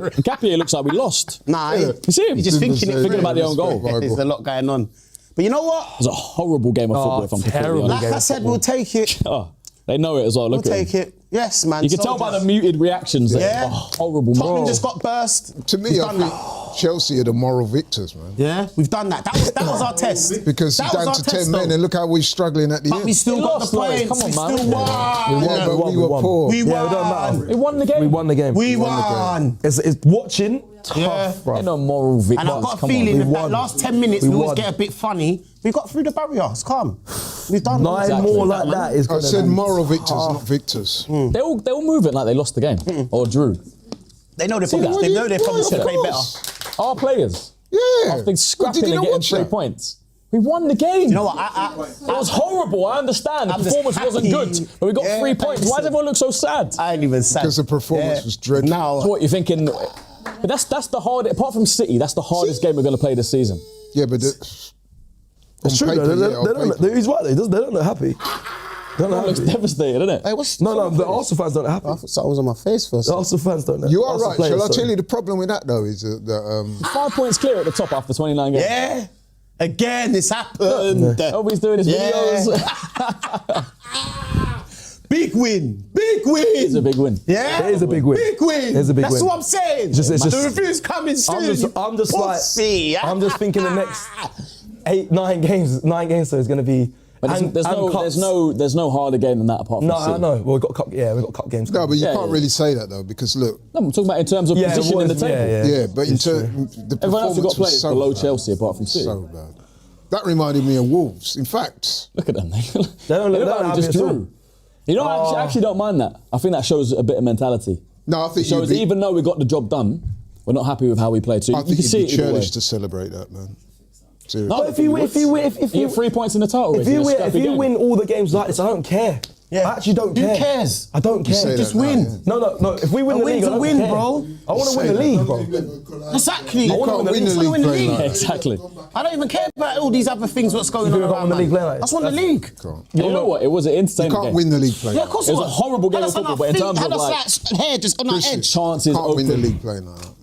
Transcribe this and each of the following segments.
Nketiah looks like we lost. Nah, you see him? He's just thinking about the own goal. There's a lot going on. But you know what? It was a horrible game of football, if I'm completely honest. Like I said, we'll take it. They know it as well. Look We'll at take him. it. Yes, man. You can tell by the muted reactions. Yeah. Horrible. Tottenham just got burst. To me, I think Chelsea are the moral victors, man. Yeah, we've done that. That was our test. Because that down to 10 men, and look how we're struggling at the end. But we still got the points. Come on, we man. still won. But we were poor. We Yeah, it don't matter. won. We won the game. We won the game. We won. It's watching tough, bro. Ain't no moral victors. And I've got a Come on. feeling We that won. last 10 minutes, we always won. get a bit funny. We got through the barrier. It's calm. We've done 9 more like that is I gonna said be moral victors, tough. not victors. They all move it like they lost the game or drew. They know their problems. They know their problems to play better. Our players. Yeah. After scrapping Did you and not getting watch 3 that? points. We won the game. You know what? It was horrible. I understand. The I'm just performance wasn't happy. good, but we got 3 points. Why does everyone look so sad? I ain't even sad. Because the performance was dreadful. Now, So what you're thinking? But that's the hard. Apart from City, that's the hardest game we're going to play this season. Yeah, but It's true. paper, Though. yeah, on They don't. paper. He's right. They don't look happy. They don't It look looks happy. devastated, isn't it? hey, what's No, the Arsenal fans don't look happy. I thought something was on my face first. The Arsenal fans don't. You are Arsenal right. players, Shall I sorry. tell you the problem with that, though, is that 5 points clear at the top after 29 games. Yeah. Again, this happened. Nobody's doing his Yeah. videos. Big win. Big win. It's a big win. Yeah. It is a big win. Big win. It is a big That's win. what I'm saying. It's just- the review's coming soon. I'm just like, pussy. I'm just thinking the next 9 games, so it's going to be. But there's no harder game than that apart from No, City. I know. Well, we've got cup. Yeah, we've got cup games. no, but you Yeah, can't yeah. really say that though, because look, No, I'm talking about in terms of Yeah, position in the boys, table. yeah, but in terms the Everyone else has got performance was players so below bad. Chelsea apart from City. So bad. That reminded me of Wolves. In fact, Look at them. They don't look look like happy we just at all. drew. You know, I actually don't mind that. I think that shows a bit of mentality. no, I think So even though we got the job done, we're not happy with how we played. So I you think can see you'd be it either way. churlish to celebrate that, man. Seriously. No, But if you you get 3 points in the title race. if you in a win, scrappy if you game. win all the games like this, I don't care. Yeah. I actually don't care. Who cares? I don't say care. that Just now, win. yeah. No. If we win the league, win's I a don't win, care. bro. I want to win the league, bro. Exactly. You can't win the league playing like that. Exactly. I don't even care about all these other things. What's going on You can't around win the man. league playing like I this. just won the league. Can't. You know what? It was an You insane can't game. win the league playing Yeah, like of course It was a horrible game Had of us on football, our but in feet, terms had of us like hair just on our Listen, edge. chances Can't win the open, league playing like that.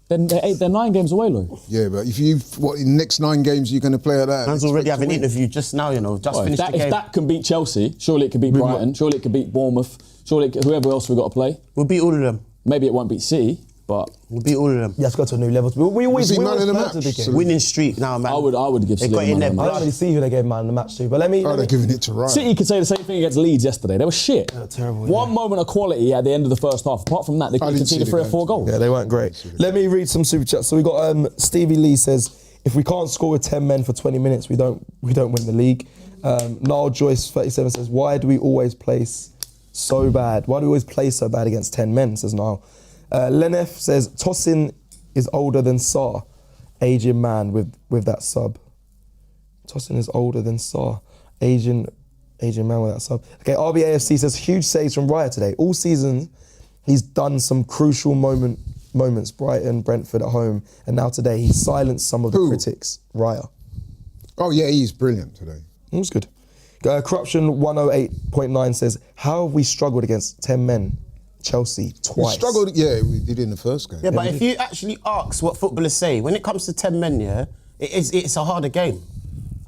then they're 9 games away, Lloyd. Yeah, but if you, in the next 9 games you're going to play like that. Man's already expect having to an win. interview just now, you know. Just If finished the game. that can beat Chelsea, surely it can beat Brighton, surely it can beat Bournemouth, surely whoever else we've got to play. We'll beat all of them. Maybe it won't beat City, but We'll beat all of them. You have to go to a new level. We always Was he man of the plan match? to be king. So- Winning streak now, man. I would give They City got in man their of the I match. don't really see who they gave man the match to, but let me. Oh, they're giving it to Ryan. City could say the same thing against Leeds yesterday. They were shit. terrible, One moment of quality at the end of the first half. Apart from that, they didn't see conceded the 3 or game. 4 goals. Yeah, they weren't great. Let me read some super chats. So we got Stevie Lee says, if we can't score with 10 men for 20 minutes, we don't win the league. Niall Joyce 37 says, why do we always place so bad? Why do we always play so bad against 10 men? Says Niall. Lenef says, Tosin is older than Sarr. Aging man with that sub. Tosin is older than Sarr. Asian man with that sub. Okay, RBAFC says, huge saves from Raya today. All season, he's done some crucial moments. Brighton, Brentford at home, and now today he silenced some of the critics. Raya. Oh, yeah, he's brilliant today. It was good. Corruption 108.9 says, how have we struggled against 10 men? Chelsea We twice. struggled, yeah, we did in the first game. Yeah, but if you actually ask what footballers say, when it comes to 10 men, yeah, it's a harder game.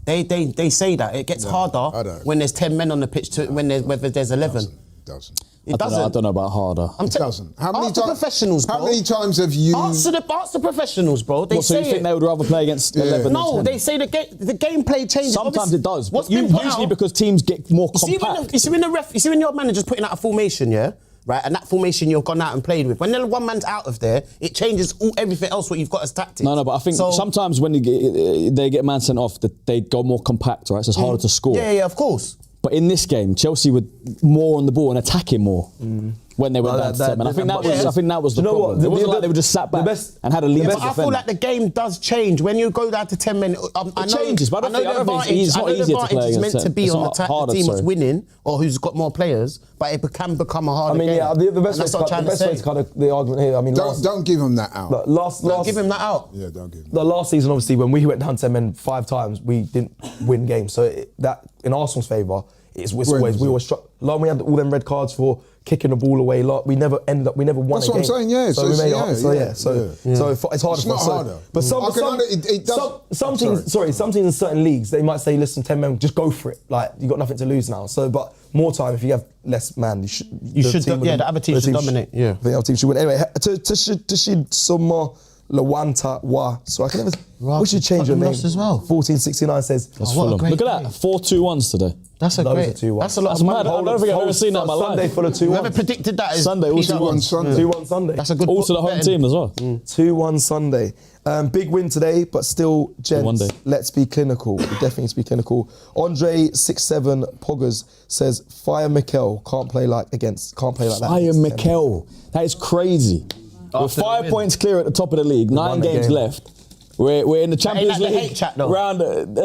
They say that. It gets I harder don't. when there's 10 men on the pitch whether there's 11. Doesn't. It I doesn't. don't know about harder. It doesn't. Ask the professionals, bro. How many times have you... Ask the professionals, bro. They What, so say you think it. they would rather play against 11 than No, 10? they say the gameplay changes. Sometimes it does, What's but been put usually out- because teams get more You compact. see when your manager's putting out a formation, yeah? Right, and that formation you've gone out and played with. When the one man's out of there, it changes everything else what you've got as tactics. No, but I think sometimes when they get man sent off, they go more compact, right? So it's harder to score. Yeah, of course. But in this game, Chelsea were more on the ball and attacking more when they went down to 10 men. I think that was the Do you know problem. what? It wasn't like they were just sat back and had a lead to But I feel defend. like the game does change. When you go down to 10 men, I know, changes, but I don't think it's not the easier to advantage play is against meant to it. be It's on not the harder, team that's sorry. winning or who's got more players, but it can become a harder I mean, game. yeah, the And best that's what I'm way trying to kind of the argument here. I mean, Don't give him that out. Don't give him that out. Yeah, don't give him that. The last season, obviously, when we went down 10 men 5 times, we didn't win games. So that, in Arsenal's favour, we always struck. Like we had all them red cards for kicking the ball away. Like we never won. That's a game. what I'm saying. Yeah. So we made it. So it's harder. It's not harder. But some teams in certain leagues they might say, listen, 10 men, just go for it. Like you got nothing to lose now. So, but more time if you have less man, the other team should dominate. Yeah, the other team should win. Anyway, to Summa Lawanta Wa. So I can never. We should change your name as well. 1469 says. That's Fulham. Look at that, 4-2-1s today. That's a great. That's a lot. That's mad. I don't think I've ever seen that in my life. Sunday full of 2-1. Whoever predicted that is Sunday, also 2-1 Sunday. 2-1 Sunday. That's a good. Also the home team as well. 2-1 Sunday. Big win today, but still, gents, let's be clinical. We definitely need to be clinical. Andre67 Poggers says, fire Mikel, can't play like that. Fire Mikel. That is crazy. We're 5 points clear at the top of the league, 9 games left. We're in the Champions League round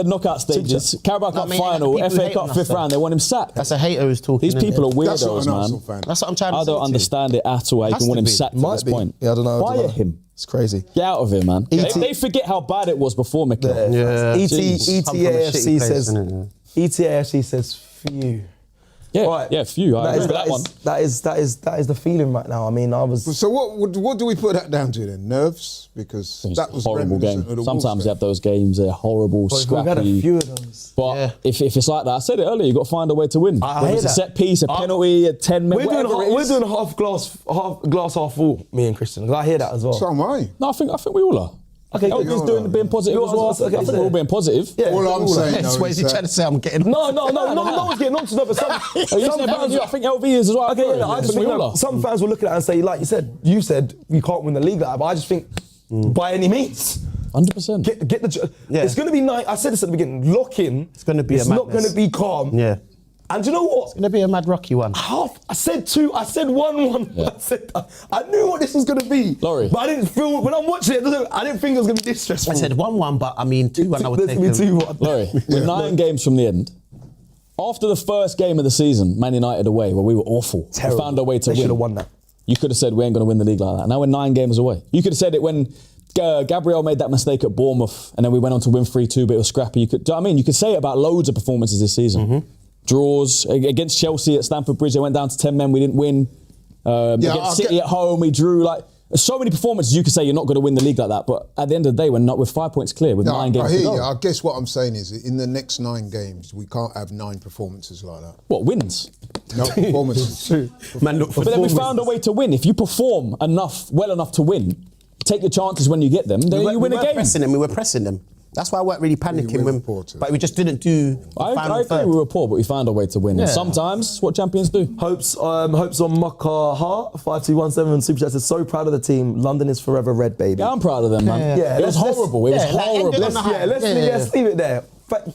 knockout stages. Carabao Cup final, FA Cup 5th round. They want him sacked. That's a hater who's talking. These people are weirdos, man. That's what I'm trying to say. I don't understand it at all. You can want him sacked at this point. Yeah, I don't know. Fire him. It's crazy. Get out of here, man. They forget how bad it was before Mikel. ETAFC says, phew. Yeah, phew. I agree with that one. That is the feeling right now. I mean, So what do we put that down to then? Nerves? Because that was a horrible game. Sometimes they have those games. They're horrible, scrappy. We've had a few of those. But if it's like that, I said it earlier. You got to find a way to win. I Whether it's a set piece, a penalty, a 10-minute. We're doing half glass half full. Me and Christian. 'Cause I hear that as well. So am I. No, I think we all are. Okay, LB's being positive as well. I think we're all being positive. Yeah, all I'm saying is what is he trying to say? I'm getting no one's getting on to that. But I think LV is as well. Okay, I just think some fans will look at that and say, like you said, you can't win the league like that. But I just think by any means. 100%. Get the. It's going to be nice. I said this at the beginning. Lock in. It's going to be. It's not going to be calm. Yeah. And do you know what? It's going to be a mad rocky one. I said 2. I said 1-1. Yeah. I knew what this was going to be. Laurie. But I didn't feel, when I'm watching it, I didn't think it was going to be this stressful. I said 1-1, but I mean 2-1 I would take. There's going to be 2-1. Laurie, we're 9 games from the end. After the first game of the season, Man United away, where we were awful. Terrible. We found a way to win. They should have won that. You could have said we ain't going to win the league like that. Now we're 9 games away. You could have said it when Gabriel made that mistake at Bournemouth and then we went on to win 3-2, but it was scrappy. Do you know what I mean? You could say it about loads of performances this season. Draws against Chelsea at Stamford Bridge, they went down to 10 men, we didn't win. Against City at home, we drew. Like so many performances you could say you're not going to win the league like that, but at the end of the day, we're 5 points clear with 9 games to go. I guess what I'm saying is in the next 9 games, we can't have 9 performances like that. What, wins? No, performances. But then we found a way to win. If you perform well enough to win, take your chances when you get them, then you win a game. We were pressing them. That's why I weren't really panicking. But we just didn't do I agree we were poor, but we found a way to win. Yeah. And sometimes, what champions do. Hopes on Makaha 5217 Super Chat says, so proud of the team. London is forever red, baby. Yeah, I'm proud of them, man. It was horrible. It was horrible. Let's leave it there.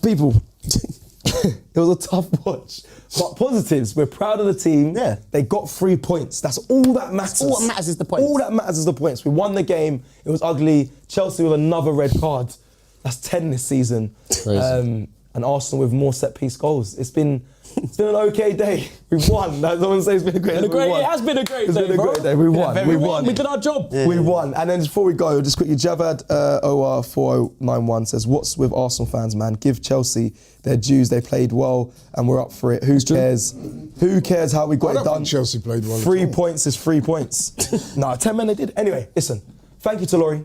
People, it was a tough watch. But positives, we're proud of the team. Yeah. They got 3 points. That's all that matters. All what matters is the points. All that matters is the points. We won the game. It was ugly. Chelsea with another red card. That's 10 this season. Crazy. And Arsenal with more set-piece goals. It's been an okay day. We've won. That's what I want to say. It's been a great day. It has been a great day, It's been a great day. We won. We won. We did our job. Yeah. We won. And then just before we go, just quickly, Javad OR4091 says, what's with Arsenal fans, man? Give Chelsea their dues. They played well and we're up for it. Who cares? Who cares how we got it done? Chelsea played well. 3 points is 3 points. No, 10 men they did. Anyway, listen. Thank you to Laurie.